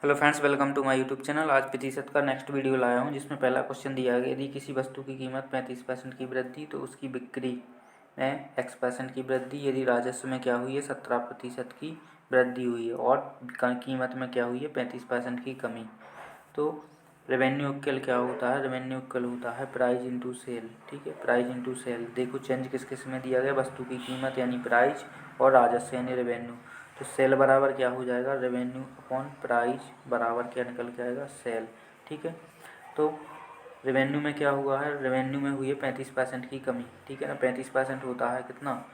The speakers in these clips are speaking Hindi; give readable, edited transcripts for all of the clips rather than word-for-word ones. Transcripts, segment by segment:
Hello friends, welcome to my YouTube channel. आज प्रतिशत का नेक्स्ट वीडियो लाया हूं, जिसमें पहला क्वेश्चन दिया गया, यदि किसी वस्तु की कीमत 35% की वृद्धि तो उसकी बिक्री में x% की वृद्धि, यदि राजस्व में क्या हुई है 17% की वृद्धि हुई है और कीमत में क्या हुई है 35% की कमी। तो रेवेन्यू इक्वल क्या होता है? रेवेन्यू इक्वल होता है प्राइस इंटू सेल। ठीक है, प्राइस इंटू सेल। देखो चेंज किस किस में दिया गया, वस्तु की कीमत यानी प्राइस और राजस्व यानी रेवेन्यू। तो सेल बराबर क्या हो जाएगा? रेवेन्यू अपॉन प्राइस बराबर क्या निकल के आएगा? सेल। ठीक है, तो रेवेन्यू में क्या हुआ है? रेवेन्यू में हुई है 35% की कमी। ठीक है ना, 35% होता है कितना?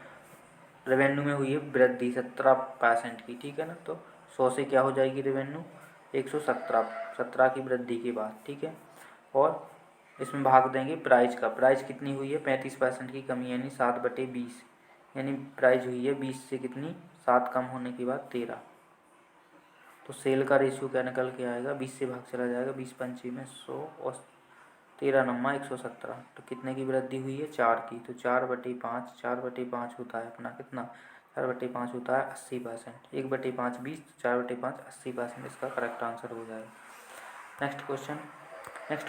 रेवेन्यू में हुई है वृद्धि 17% की। ठीक है ना, तो 100 से क्या हो जाएगी रेवेन्यू? 117 की वृद्धि के बाद। ठीक है, और इसमें भाग देंगे प्राइस का। प्राइस कितनी हुई है? 35% की कमी यानी 7/20, यानी प्राइस हुई है 20 से कितनी? 7 कम होने के बाद 13। तो सेल का रेशियो क्या निकल के आएगा? 20 से भाग चला जाएगा, 20 पंचे में 100 और 13 नम्मा 117। तो कितने की वृद्धि हुई है? 4 की। तो 4/5, 4/5 होता है अपना कितना? 4/5 होता है 80%। 1/5 20, तो 4/5 80%। इसका करेक्ट आंसर हो जाएगा। नेक्स्ट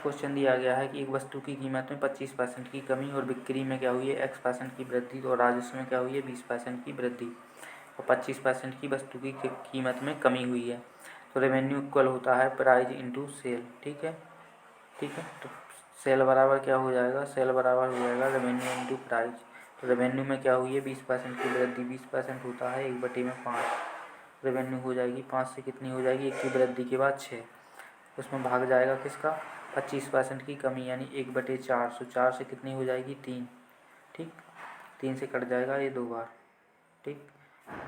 क्वेश्चन दिया गया है कि एक वस्तु की कीमत में 25% की कमी और बिक्री में क्या हुई है x% की वृद्धि, तो राजस्व में क्या हुई है 20% की वृद्धि, और 25% की वस्तु की कीमत में कमी हुई है। तो रेवेन्यू इक्वल होता है प्राइस इंटू सेल। ठीक है, तो सेल बराबर क्या हो जाएगा? सेल बराबर हो जाएगा रेवेन्यू इंटू प्राइस। तो रेवेन्यू में क्या हुई है 20% की वृद्धि, 20% होता है 1/5। रेवेन्यू हो जाएगी 5 से कितनी हो जाएगी? 1 की वृद्धि के बाद 6। उसमें भाग जाएगा किसका? 25% की कमी यानी 1/4। सो 4 से कितनी हो जाएगी? 3। ठीक, 3 से कट जाएगा ये 2 बार। ठीक,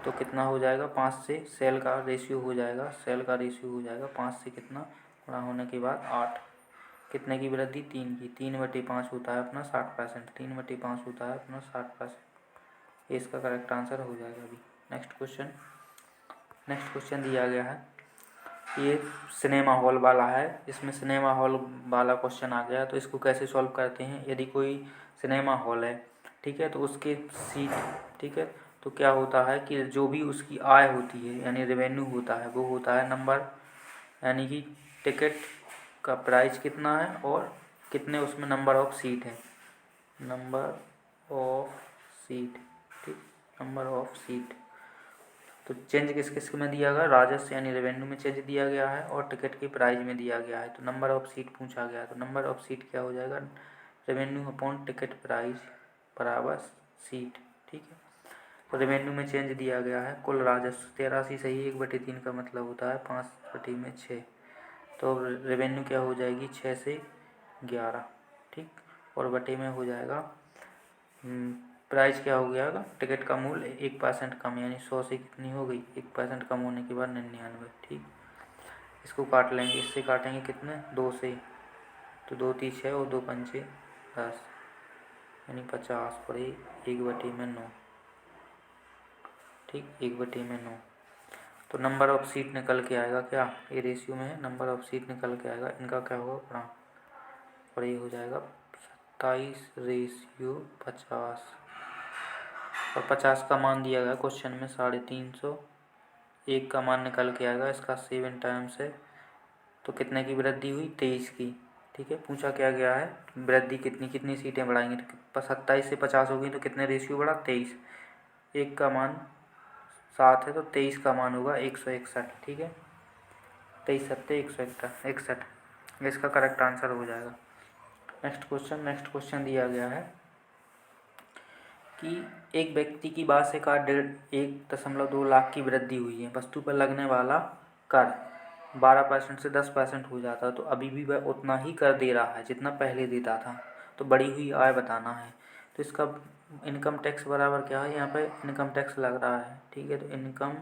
तो कितना हो जाएगा? 5 से सेल का रेशियो हो जाएगा, सेल का रेशियो हो जाएगा 5 से कितना गुणा होने के बाद 8। कितने की वृद्धि? 3 की। 3/5 होता है अपना 60%। 3/5 होता है अपना 60%। ये इसका करेक्ट आंसर हो जाएगा अभी। नेक्स्ट क्वेश्चन दिया गया है, ये सिनेमा हॉल वाला है। इसमें सिनेमा हॉल वाला क्वेश्चन आ गया, तो इसको कैसे सॉल्व करते हैं? यदि कोई सिनेमा हॉल है, ठीक है, तो उसके सीट, ठीक है, तो क्या होता है कि जो भी उसकी आय होती है यानी रेवेन्यू होता है, वो होता है नंबर, यानी कि टिकट का प्राइस कितना है और कितने उसमें नंबर ऑफ सीट है। नंबर ऑफ सीट, ठीक, नंबर ऑफ सीट। तो चेंज किस किस में दिया गया? राजस्व यानी रेवेन्यू में चेंज दिया गया है और टिकट के प्राइस में दिया गया है। तो नंबर ऑफ सीट पूछा गया है, तो नंबर ऑफ सीट क्या हो जाएगा? रेवेन्यू अपॉन टिकट प्राइस बराबर सीट। ठीक है, तो रेवेन्यू में चेंज दिया गया है कुल राजस्व 83 सही, 1/3 का मतलब होता है 5/6। तो रेवेन्यू क्या हो जाएगी? 6 से 11। ठीक, और बटे में हो जाएगा प्राइस क्या हो गया? टिकट का मूल्य 1% कम, यानी 100 से कितनी हो गई? 1% कम होने के बाद 99। ठीक, इसको काट लेंगे, इससे काटेंगे कितने? 2 से, तो 2 3 6 और 2 पंचे 10, यानी 50 और 1/9। ठीक, 1/9। तो नंबर ऑफ सीट निकल के आएगा क्या? ये रेशियो में है, नंबर ऑफ सीट निकल के आएगा। इनका क्या होगा पढ़ा, और ये हो जाएगा 27/50। और 50 का मान दिया गया क्वेश्चन में 350। 1 का मान निकल के आएगा इसका 7 टाइम्स है, तो कितने की वृद्धि हुई? 23 की। ठीक है, पूछा क्या गया है? वृद्धि कितनी कितनी सीटें बढ़ाएंगे? तो 27 से 50 हो गई, तो कितने रेशियो बढ़ा? 23। 1 का मान 7 है, तो 23 का मान होगा 161। ठीक है, 23 सत्ते 161। इसका करेक्ट आंसर हो जाएगा। नेक्स्ट क्वेश्चन दिया गया है कि एक व्यक्ति की वार्षिक आय 1.2 लाख की वृद्धि हुई है। वस्तु पर लगने वाला कर 12% से 10% हो जाता है, तो अभी भी वह उतना ही कर दे रहा है जितना पहले देता था। तो बढ़ी हुई आय बताना है। तो इसका इनकम टैक्स बराबर क्या है? यहाँ पे इनकम टैक्स लग रहा है। ठीक है, तो इनकम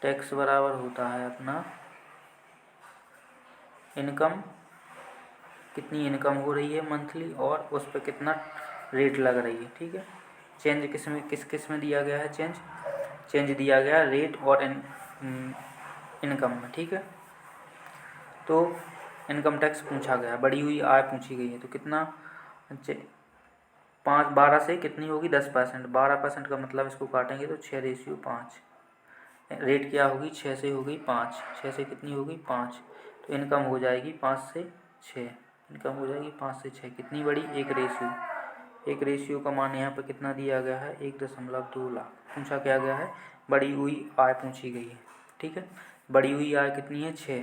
टैक्स बराबर होता है अपना इनकम, कितनी इनकम हो रही है मंथली और उस पर कितना रेट लग रही है। ठीक है, चेंज किस में दिया गया है? चेंज दिया गया रेट और इनकम में। ठीक है, तो इनकम टैक्स पूछा गया, बढ़ी हुई आय पूछी गई है, तो कितना 12 से कितनी होगी? 10%। 12% का मतलब इसको काटेंगे तो 6/5। रेट क्या होगी, 6 से हो गई 5, 6 से कितनी हो गई 5, तो इनकम हो जाएगी 5 से 6, इनकम हो जाएगी 5 से 6, कितनी बड़ी, एक रेशियो, एक रेशियो का मान यहाँ पर कितना दिया गया है 1.2 लाख। पूछा क्या गया है, बड़ी हुई आय पूछी गई है, ठीक है। बड़ी हुई आय कितनी है 6,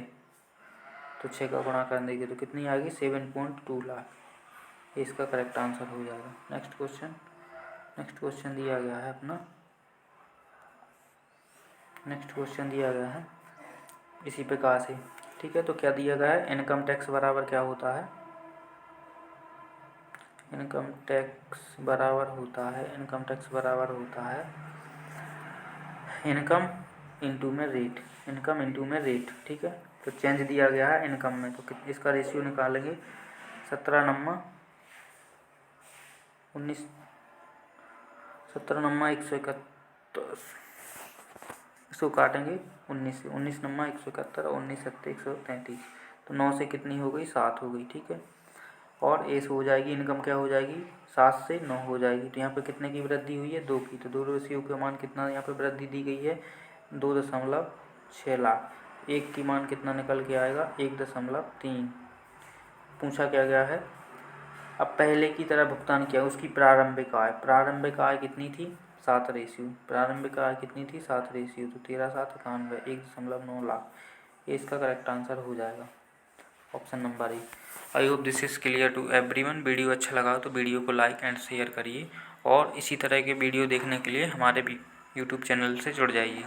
तो 6 का गुणा कर देंगे तो कितनी आएगी 7.2 लाख, इसका करेक्ट आंसर हो जाएगा। नेक्स्ट क्वेश्चन दिया गया है अपना, नेक्स्ट क्वेश्चन दिया गया है इसी प्रकार से, ठीक है। तो क्या दिया गया है, इनकम टैक्स बराबर क्या होता है, इनकम टैक्स बराबर होता है, इनकम टैक्स बराबर होता है इनकम इंटू में रेट, इनकम इंटू में रेट, ठीक है। तो चेंज दिया गया है इनकम में, तो इसका रेशियो निकालेंगे 17 नम्मा 19, 17 नम्मा 171, इसको काटेंगे 19 से, 19 नम्मा 171 और 19 सत्ते 133, तो 9 से कितनी हो गई 7 हो गई, ठीक है। और एस हो जाएगी, इनकम क्या हो जाएगी 7 से 9 हो जाएगी। तो यहाँ पे कितने की वृद्धि हुई है 2 की, तो 2 रेशियो का मान कितना यहाँ पे वृद्धि दी गई है 2.6 लाख, एक की मान कितना निकल के आएगा 1.3। पूछा क्या गया है, अब पहले की तरह भुगतान किया, उसकी प्रारंभिक आय कितनी थी 7 रेशियो, प्रारंभिक आय कितनी थी 7 रेशियो, तो 13,791 1.9 लाख, ये इसका करेक्ट आंसर हो जाएगा option number A. I hope this is clear to everyone. Video अच्छा लगा तो वीडियो को लाइक एंड शेयर करिए और इसी तरह के वीडियो देखने के लिए हमारे भी यूट्यूब चैनल से जुड़ जाइए।